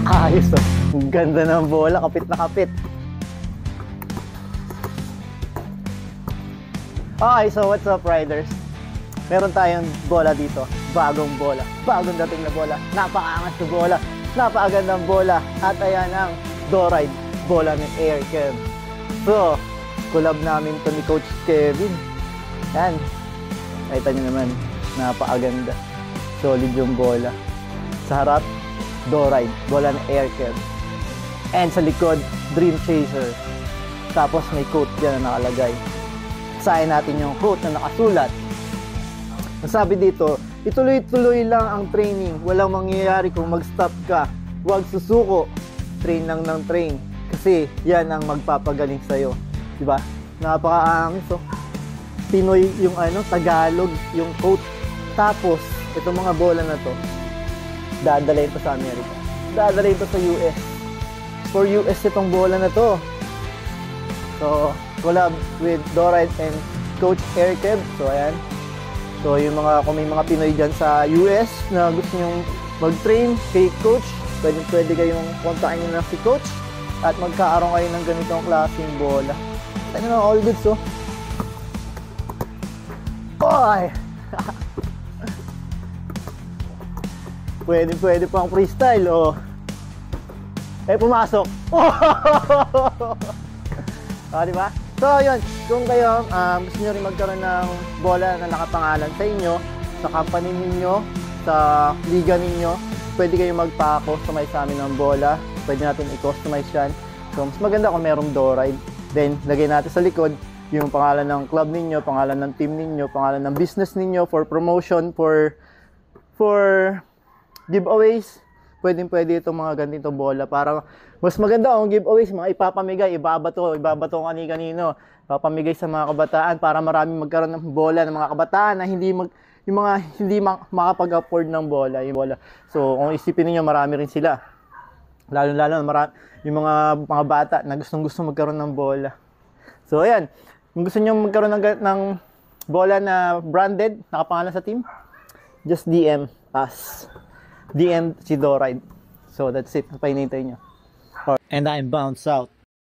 Ayos oh. Ang ganda ng bola, kapit na kapit. Okay, so what's up riders? Meron tayong bola dito. Bagong bola. Bagong dating na bola. Napakaangas na bola. Napakagandang bola. At ayan ang Doride. Bola ng Airkev. So, collab namin to ni Coach Kevin. Yan. Kita nyo naman. Napakaganda. Solid yung bola. Sa harap, Doride. Bola ng Airkev. And sa likod, Dream Chaser. Tapos may quote dyan na nakalagay. Basahin natin yung quote na nakasulat. Ang sabi dito, ituloy-tuloy lang ang training. Walang mangyayari kung mag-stop ka. Huwag susuko. Train lang ng train. Kasi yan ang magpapagaling sa'yo. Diba? Napakaangis oh. Pinoy yung Tagalog yung quote. Tapos, itong mga bola na to, dadalhin to sa Amerika. Dadalhin to sa US. For US itong bola na to. So, collab with Doride and Coach Airkev. So, ayan. So, yung kung may mga Pinoy dyan sa US na gusto nyong mag-train kay Coach, pwede kayong kontakin nyo na si Coach at magkaaroon kayo ng ganitong klaseng bola. Ito nyo na, all goods, oh. Oy! Pwede pang freestyle, oh. Pumasok. Diba? So, yun. Kung kayo gusto nyo rin magkaroon ng bola na nakapangalan sa inyo, sa company ninyo, sa liga ninyo, pwede kayong magpa-customize sa amin ng bola. Pwede natin i-customize yan. So, mas maganda kung merong Doride. Then, lagay natin sa likod yung pangalan ng club ninyo, pangalan ng team ninyo, pangalan ng business ninyo for promotion, for giveaways. Pwede itong mga ganitong bola para mas maganda ang giveaways, mga ipapamigay, ibabato kani-kanino, papamigay sa mga kabataan para maraming magkaroon ng bola ng mga kabataan na hindi makapag-afford ng bola, yung bola. So, kung isipin niyo marami rin sila. Lalo yung mga bata na gustong-gusto magkaroon ng bola. So, ayan. Kung gusto niyo magkaroon ng bola na branded, nakapangalan sa team, just DM us. DM si Doride. So, that's it. Painintay nyo. And I'm bound south.